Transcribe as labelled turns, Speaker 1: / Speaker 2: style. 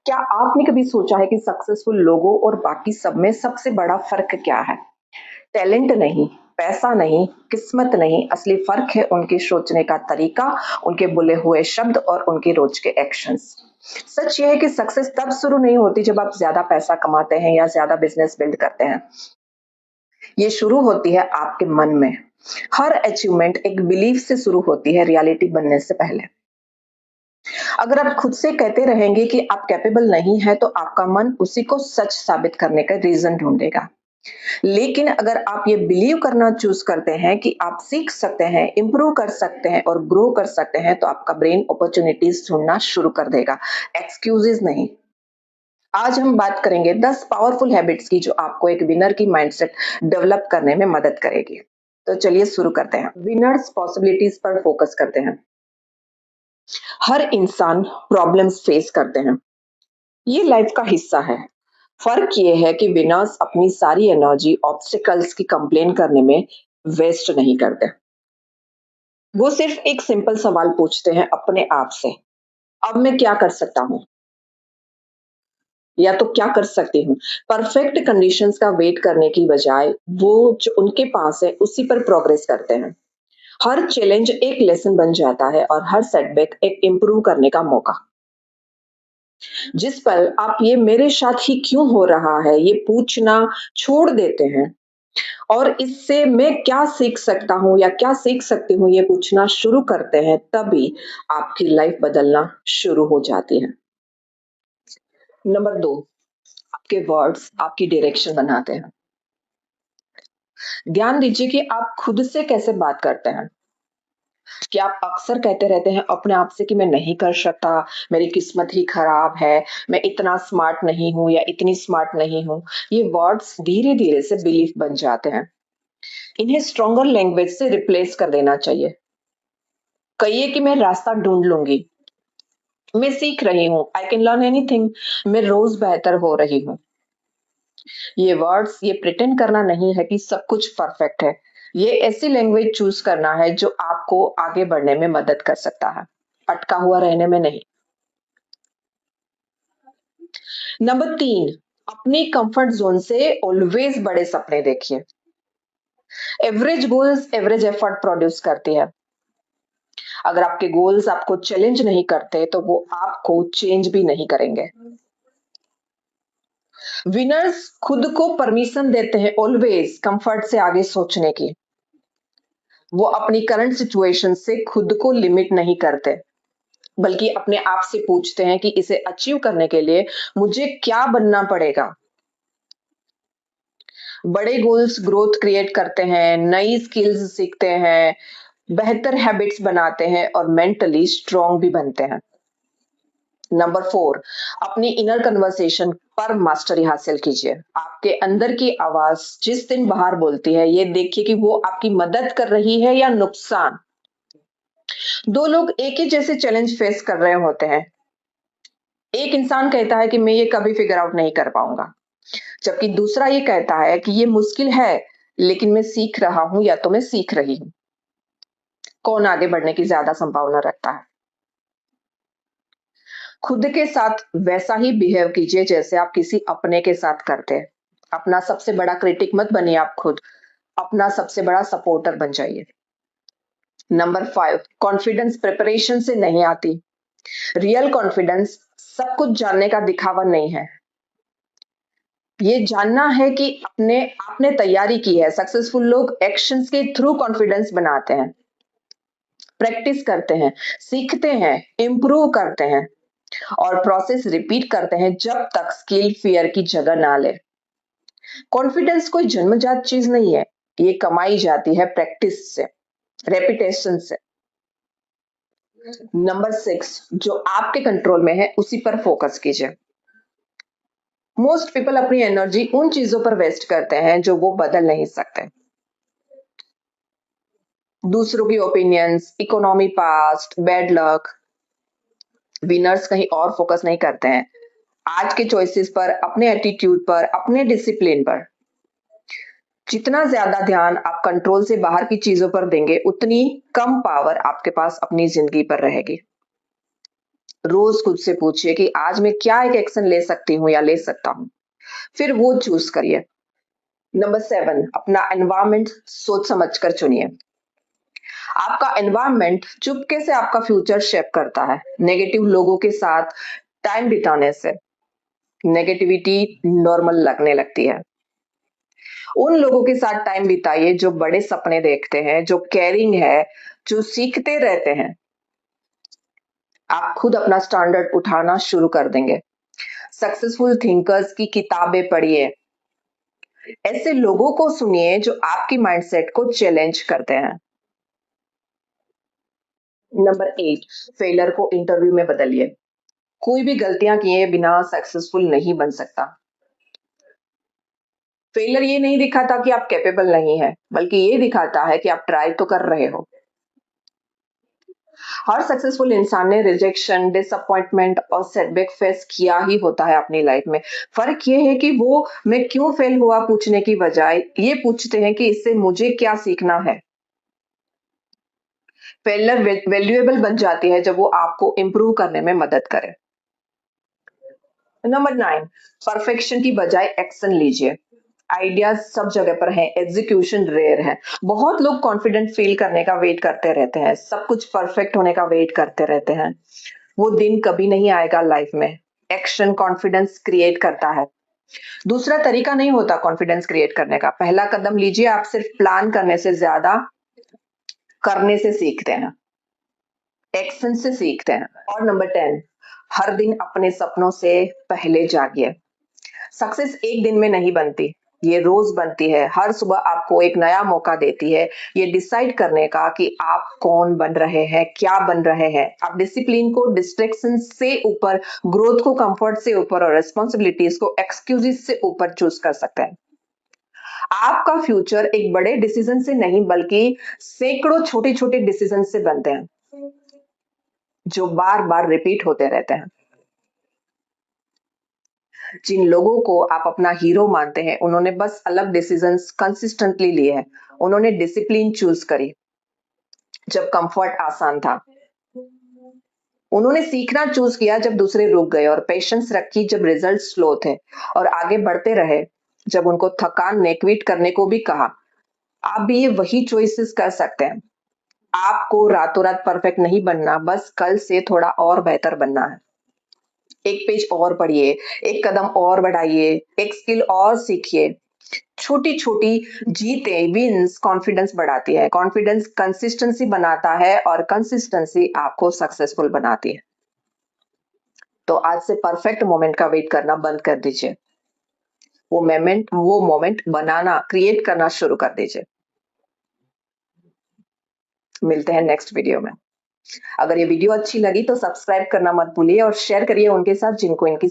Speaker 1: क्या आपने कभी सोचा है कि सक्सेसफुल लोगों और बाकी सब में सबसे बड़ा फ़र्क क्या है? टैलेंट नहीं, पैसा नहीं, किस्मत नहीं, असली फ़र्क है उनके सोचने का तरीका, उनके बोले हुए शब्द और उनके रोज़ के एक्शंस। सच ये है कि सक्सेस तब शुरू नहीं होती जब आप ज़्यादा पैसा कमाते हैं या ज़्यादा बिज़नेस बिल्ड करते हैं। ये शुरू होती है आपके मन में। हर अचीवमेंट एक बिलीफ से शुरू होती है, रियलिटी बनने से पहले। अगर आप खुद से कहते रहेंगे कि आप कैपेबल नहीं है, तो आपका मन उसी को सच साबित करने का रीज़न ढूँढेगा। लेकिन अगर आप ये बिलीव करना चूज़ करते हैं कि आप सीख सकते हैं, इम्प्रूव कर सकते हैं और ग्रो कर सकते हैं, तो आपका ब्रेन अपॉर्च्युनिटीज़ ढूँढना शुरू कर देगा, एक्सक्यूज़ेज़ नहीं। आज हम बात करेंगे 10 पावरफुल हैबिट्स की जो आपको एक विनर की माइंडसेट डेवलप करने में मदद करेगी। तो चलिए शुरू करते हैं। विनर्स पॉसिबिलिटीज़ पर फोकस करते हैं। हर इंसान प्रॉब्लम्स फेस करते हैं। ये लाइफ का हिस्सा है। फर्क ये है कि विनर्स अपनी सारी एनर्जी ऑब्स्टिकल्स की कंप्लेन करने में वेस्ट नहीं करते। वो सिर्फ एक सिंपल सवाल पूछते हैं अपने आप से, अब मैं क्या कर सकता हूँ या तो क्या कर सकती हूँ। परफेक्ट कंडीशंस का वेट करने की बजाय वो जो उनके पास है उसी पर प्रोग्रेस करते हैं। हर चैलेंज एक लेसन बन जाता है और हर सेटबैक एक इम्प्रूव करने का मौका। जिस पल आप ये मेरे साथ ही क्यों हो रहा है ये पूछना छोड़ देते हैं और इससे मैं क्या सीख सकता हूँ या क्या सीख सकती हूँ ये पूछना शुरू करते हैं, तभी आपकी लाइफ बदलना शुरू हो जाती है। नंबर 2, आपके वर्ड्स आपकी डायरेक्शन बनाते हैं। ध्यान दीजिए कि आप खुद से कैसे बात करते हैं। क्या आप अक्सर कहते रहते हैं अपने आप से कि मैं नहीं कर सकता, मेरी किस्मत ही खराब है, मैं इतना स्मार्ट नहीं हूँ या इतनी स्मार्ट नहीं हूँ। ये वर्ड्स धीरे-धीरे से बिलीफ बन जाते हैं। इन्हें स्ट्रॉन्गर लैंग्वेज से रिप्लेस कर देना चाहिए। कहिए कि मैं रास्ता ढूँढ लूँगी, मैं सीख रही हूँ, आई कैन लर्न एनीथिंग, मैं रोज़ बेहतर हो रही हूँ। ये वर्ड्स ये प्रिटेंड करना नहीं है कि सब कुछ परफेक्ट है। ये ऐसी लैंग्वेज चूज़ करना है जो आपको आगे बढ़ने में मदद कर सकता है, अटका हुआ रहने में नहीं। नंबर 3, अपनी कंफर्ट ज़ोन से ऑलवेज़ बड़े सपने देखिए। Average goals average effort produce करती है। अगर आपके गोल्स आपको चैलेंज नहीं करते, तो वो आपको चेंज भी नहीं करेंगे। विनर्स खुद को परमिशन देते हैं ऑलवेज कंफर्ट से आगे सोचने की। वो अपनी करंट सिचुएशन से खुद को लिमिट नहीं करते, बल्कि अपने आप से पूछते हैं कि इसे अचीव करने के लिए मुझे क्या बनना पड़ेगा। बड़े गोल्स ग्रोथ क्रिएट करते हैं, नई स्किल्स सीखते हैं, बेहतर हैबिट्स बनाते हैं और मेंटली स्ट्रांग भी बनते हैं। नंबर 4, अपनी इनर कन्वर्सेशन पर मास्टरी हासिल कीजिए। आपके अंदर की आवाज जिस दिन बाहर बोलती है, ये देखिए कि वो आपकी मदद कर रही है या नुकसान। दो लोग एक ही जैसे चैलेंज फेस कर रहे होते हैं। एक इंसान कहता है कि मैं ये कभी फिगर आउट नहीं कर पाऊंगा, जबकि दूसरा ये कहता है कि ये मुश्किल है, लेकिन मैं सीख रहा हूं या तो मैं सीख रही हूँ। कौन आगे बढ़ने की ज्यादा संभावना रखता है? खुद के साथ वैसा ही बिहेव कीजिए जैसे आप किसी अपने के साथ करते हैं। अपना सबसे बड़ा क्रिटिक मत बनिए आप खुद, अपना सबसे बड़ा सपोर्टर बन जाइए। नंबर 5, कॉन्फिडेंस प्रिपरेशन से नहीं आती। रियल कॉन्फिडेंस सब कुछ जानने का दिखावा नहीं है। ये जानना है कि अपने आपने तैयारी की है। सक्सेसफुल लोग एक्शंस के थ्रू कॉन्फिडेंस बनाते हैं, प्रैक्टिस करते हैं, सीखते हैं, इम्प्रूव करते हैं और प्रोसेस रिपीट करते हैं जब तक स्किल फियर की जगह ना ले। कॉन्फिडेंस कोई जन्मजात चीज नहीं है, ये कमाई जाती है प्रैक्टिस से, रेपिटेशन से। नंबर 6, जो आपके कंट्रोल में है उसी पर फोकस कीजिए। मोस्ट पीपल अपनी एनर्जी उन चीजों पर वेस्ट करते हैं जो वो बदल नहीं सकते। दूसरों की opinions, economy, past, bad luck. Winners कहीं और फोकस नहीं करते हैं, आज के चॉइसेस पर, अपने एटीट्यूड पर, अपने डिसिप्लिन पर। जितना ज्यादा ध्यान आप कंट्रोल से बाहर की चीजों पर देंगे, उतनी कम पावर आपके पास अपनी जिंदगी पर रहेगी। रोज खुद से पूछिए कि आज मैं क्या एक एक्शन ले सकती हूँ या ले सकता हूँ, फिर वो चूज करिए। नंबर 7, अपना एनवायरनमेंट सोच समझ कर चुनिए। आपका एनवायरनमेंट चुपके से आपका फ्यूचर शेप करता है। नेगेटिव लोगों के साथ टाइम बिताने से नेगेटिविटी नॉर्मल लगने लगती है। उन लोगों के साथ टाइम बिताइए जो बड़े सपने देखते हैं, जो केयरिंग है, जो सीखते रहते हैं। आप खुद अपना स्टैंडर्ड उठाना शुरू कर देंगे। सक्सेसफुल थिंकर्स की किताबें पढ़िए। ऐसे लोगों को सुनिए जो आपकी माइंडसेट को चैलेंज करते हैं। नंबर 8, फेलियर को इंटरव्यू में बदलिए। कोई भी गलतियां किए बिना सक्सेसफुल नहीं बन सकता। फेलियर ये नहीं दिखाता कि आप कैपेबल नहीं है, बल्कि ये दिखाता है कि आप ट्राई तो कर रहे हो। हर सक्सेसफुल इंसान ने रिजेक्शन, डिसअपॉइंटमेंट और सेटबैक फेस किया ही होता है अपनी लाइफ में। फर्क ये है कि वो मैं क्यों फेल हुआ पूछने की बजाय ये पूछते हैं कि इससे मुझे क्या सीखना है। फेलियर वैल्यूएबल बन जाती है जब वो आपको इम्प्रूव करने में मदद करे। नंबर 9, परफेक्शन की बजाय एक्शन लीजिए। आइडियाज सब जगह पर हैं, एग्जीक्यूशन रेयर है। बहुत लोग कॉन्फिडेंट फील करने का वेट करते रहते हैं, सब कुछ परफेक्ट होने का वेट करते रहते हैं। वो दिन कभी नहीं आएगा लाइफ में। एक्शन कॉन्फिडेंस क्रिएट करता है। दूसरा तरीका नहीं होता कॉन्फिडेंस क्रिएट करने का। पहला कदम लीजिए, आप सिर्फ प्लान करने से ज्यादा करने से सीखते हैं, एक्शन से सीखते हैं। और नंबर 10, हर दिन अपने सपनों से पहले जागिए। सक्सेस एक दिन में नहीं बनती, ये रोज बनती है। हर सुबह आपको एक नया मौका देती है ये डिसाइड करने का कि आप कौन बन रहे हैं, क्या बन रहे हैं। आप डिसिप्लिन को डिस्ट्रैक्शन से ऊपर, ग्रोथ को कंफर्ट से ऊपर और रिस्पॉन्सिबिलिटीज को एक्सक्यूजेस से ऊपर चूज कर सकते हैं। आपका फ्यूचर एक बड़े डिसीजन से नहीं बल्कि सैकड़ों छोटे छोटे डिसीजन से बनते हैं जो बार बार रिपीट होते रहते हैं। जिन लोगों को आप अपना हीरो मानते हैं उन्होंने बस अलग डिसीजंस कंसिस्टेंटली लिए हैं। उन्होंने डिसिप्लिन चूज करी जब कंफर्ट आसान था। उन्होंने सीखना चूज किया जब दूसरे रुक गए और पेशेंस रखी जब रिजल्ट स्लो थे और आगे बढ़ते रहे जब उनको थकान ने क्विट करने को भी कहा। आप भी ये वही चॉइसेस कर सकते हैं। आपको रातों रात परफेक्ट नहीं बनना, बस कल से थोड़ा और बेहतर बनना है। एक पेज और पढ़िए, एक कदम और बढ़ाइए, एक स्किल और सीखिए। छोटी-छोटी जीतें, विन्स कॉन्फिडेंस बढ़ाती है। कॉन्फिडेंस कंसिस्टेंसी बनाता है और कंसिस्टेंसी आपको सक्सेसफुल बनाती है। तो आज से परफेक्ट मोमेंट का वेट करना बंद कर दीजिए। वो मोमेंट बनाना, क्रिएट करना शुरू कर दीजिए। मिलते हैं नेक्स्ट वीडियो में। अगर ये वीडियो अच्छी लगी तो सब्सक्राइब करना मत भूलिए और शेयर करिए उनके साथ जिनको इनकी